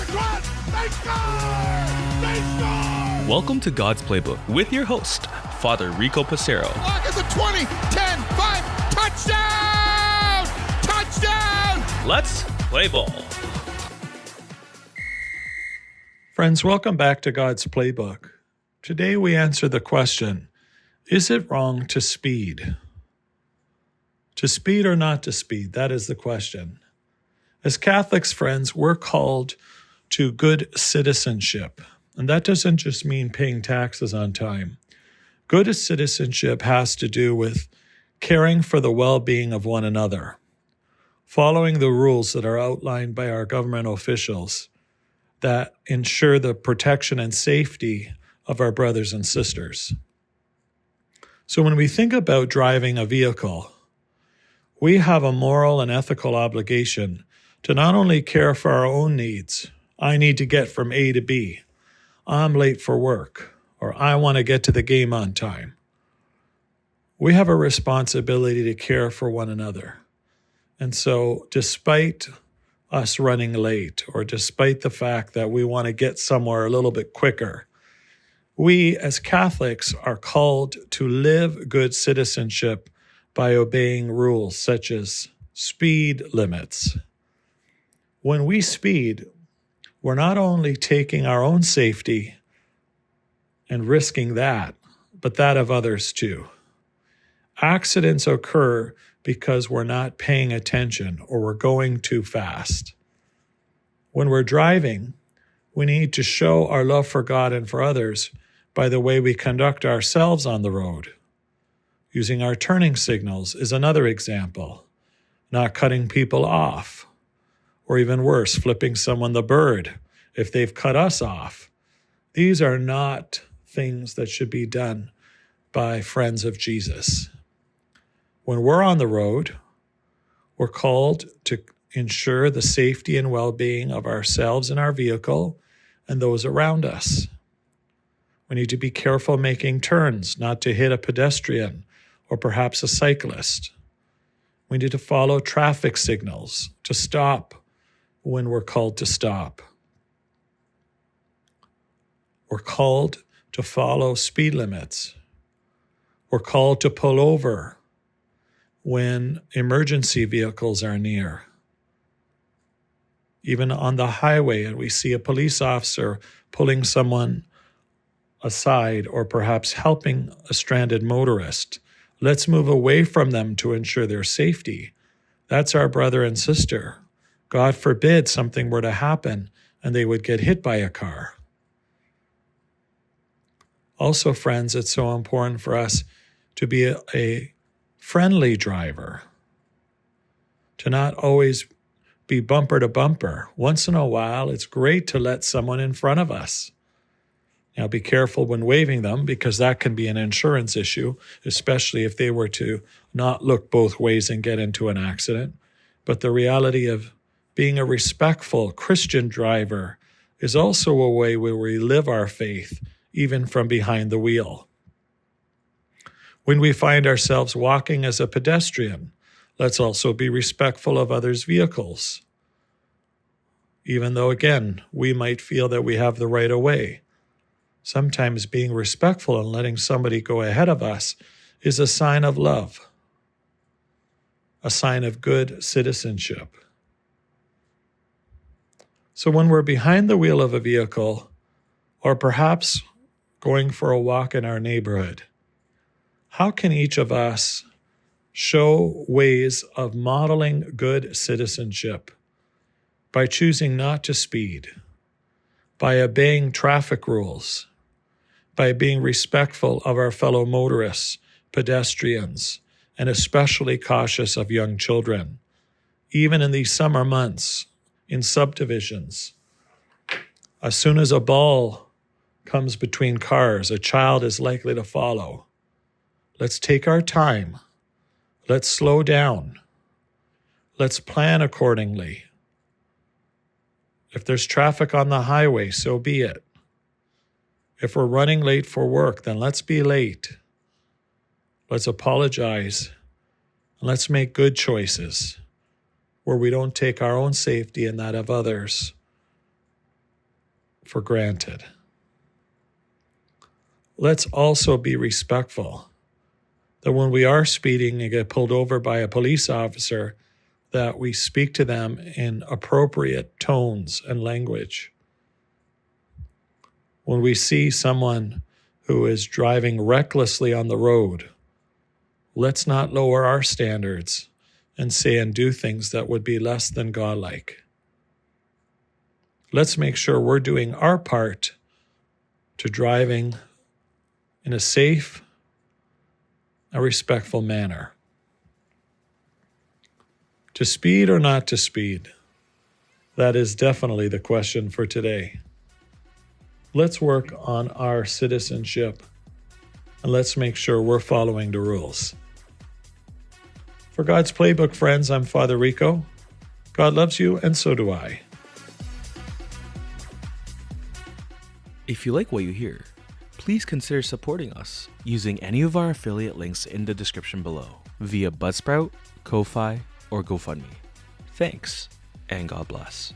Here's one. They score! They score! Welcome to God's Playbook with your host, Father Rico Passero. Look at the 20, 10, 5, touchdown! Touchdown! Let's play ball. Friends, welcome back to God's Playbook. Today we answer the question, is it wrong to speed? To speed or not to speed? That is the question. As Catholics, friends, we're called to good citizenship. And that doesn't just mean paying taxes on time. Good citizenship has to do with caring for the well-being of one another, following the rules that are outlined by our government officials that ensure the protection and safety of our brothers and sisters. So when we think about driving a vehicle, we have a moral and ethical obligation to not only care for our own needs. I need to get from A to B. I'm late for work, or I want to get to the game on time. We have a responsibility to care for one another. And so despite us running late, or despite the fact that we want to get somewhere a little bit quicker, we as Catholics are called to live good citizenship by obeying rules such as speed limits. When we speed, we're not only taking our own safety and risking that, but that of others too. Accidents occur because we're not paying attention or we're going too fast. When we're driving, we need to show our love for God and for others by the way we conduct ourselves on the road. Using our turning signals is another example. Not cutting people off, or even worse, flipping someone the bird if they've cut us off. These are not things that should be done by friends of Jesus. When we're on the road, we're called to ensure the safety and well-being of ourselves and our vehicle and those around us. We need to be careful making turns, not to hit a pedestrian or perhaps a cyclist. We need to follow traffic signals, to stop when we're called to stop. We're called to follow speed limits. We're called to pull over when emergency vehicles are near. Even on the highway, and we see a police officer pulling someone aside or perhaps helping a stranded motorist, let's move away from them to ensure their safety. That's our brother and sister. God forbid something were to happen and they would get hit by a car. Also, friends, it's so important for us to be a friendly driver, to not always be bumper to bumper. Once in a while, it's great to let someone in front of us. Now, be careful when waving them because that can be an insurance issue, especially if they were to not look both ways and get into an accident. But the reality of being a respectful Christian driver is also a way where we live our faith, even from behind the wheel. When we find ourselves walking as a pedestrian, let's also be respectful of others' vehicles. Even though, again, we might feel that we have the right of way. Sometimes being respectful and letting somebody go ahead of us is a sign of love, a sign of good citizenship. So when we're behind the wheel of a vehicle, or perhaps going for a walk in our neighborhood, how can each of us show ways of modeling good citizenship by choosing not to speed, by obeying traffic rules, by being respectful of our fellow motorists, pedestrians, and especially cautious of young children, even in these summer months, in subdivisions. As soon as a ball comes between cars, a child is likely to follow. Let's take our time. Let's slow down. Let's plan accordingly. If there's traffic on the highway, so be it. If we're running late for work, then let's be late. Let's apologize, and let's make good choices where we don't take our own safety and that of others for granted. Let's also be respectful that when we are speeding and get pulled over by a police officer, that we speak to them in appropriate tones and language. When we see someone who is driving recklessly on the road, let's not lower our standards and say and do things that would be less than godlike. Let's make sure we're doing our part to driving in a safe and respectful manner. To speed or not to speed? That is definitely the question for today. Let's work on our citizenship and let's make sure we're following the rules. For God's Playbook, friends, I'm Father Rico. God loves you, and so do I. If you like what you hear, please consider supporting us using any of our affiliate links in the description below via Buzzsprout, Ko-Fi, or GoFundMe. Thanks, and God bless.